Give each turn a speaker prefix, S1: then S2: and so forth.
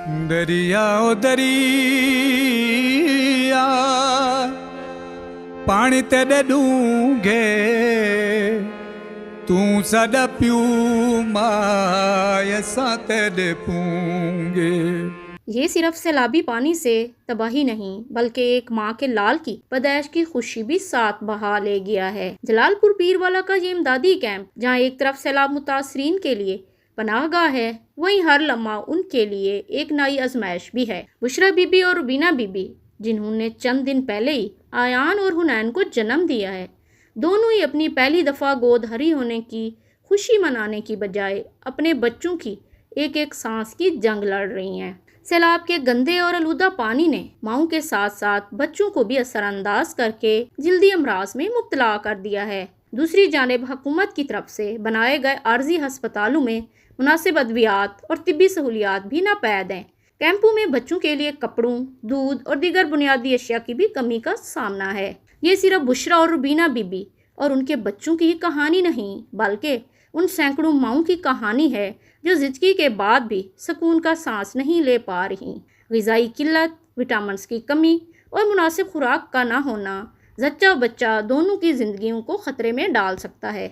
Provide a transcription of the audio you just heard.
S1: دریا او دریا پانی تیرے ڈونگے تو ساڈا پیو ماں ساں تیرے پونگے۔
S2: یہ صرف سیلابی پانی سے تباہی نہیں بلکہ ایک ماں کے لال کی پیدائش کی خوشی بھی ساتھ بہا لے گیا ہے۔ جلال پور پیروالا کا یہ امدادی کیمپ جہاں ایک طرف سیلاب متاثرین کے لیے پناہ گاہ ہے، وہیں ہر لمحہ ان کے لیے ایک نئی آزمائش بھی ہے۔ بشرا بی بی اور روبینہ بی بی جنہوں نے چند دن پہلے ہی آیان اور حنین کو جنم دیا ہے، دونوں ہی اپنی پہلی دفعہ گود ہری ہونے کی خوشی منانے کی بجائے اپنے بچوں کی ایک ایک سانس کی جنگ لڑ رہی ہیں۔ سیلاب کے گندے اور آلودہ پانی نے ماؤں کے ساتھ ساتھ بچوں کو بھی اثر انداز کر کے جلدی امراض میں مبتلا کر دیا ہے۔ دوسری جانب حکومت کی طرف سے بنائے گئے عارضی ہسپتالوں میں مناسب ادویات اور طبی سہولیات بھی ناپید ہیں۔ کیمپوں میں بچوں کے لیے کپڑوں، دودھ اور دیگر بنیادی اشیاء کی بھی کمی کا سامنا ہے۔ یہ صرف بشرا اور روبینہ بی بی اور ان کے بچوں کی ہی کہانی نہیں بلکہ ان سینکڑوں ماؤں کی کہانی ہے جو زچگی کے بعد بھی سکون کا سانس نہیں لے پا رہی۔ غذائی قلت، وٹامنز کی کمی اور مناسب خوراک کا نہ ہونا زچہ و بچہ دونوں کی زندگیوں کو خطرے میں ڈال سکتا ہے۔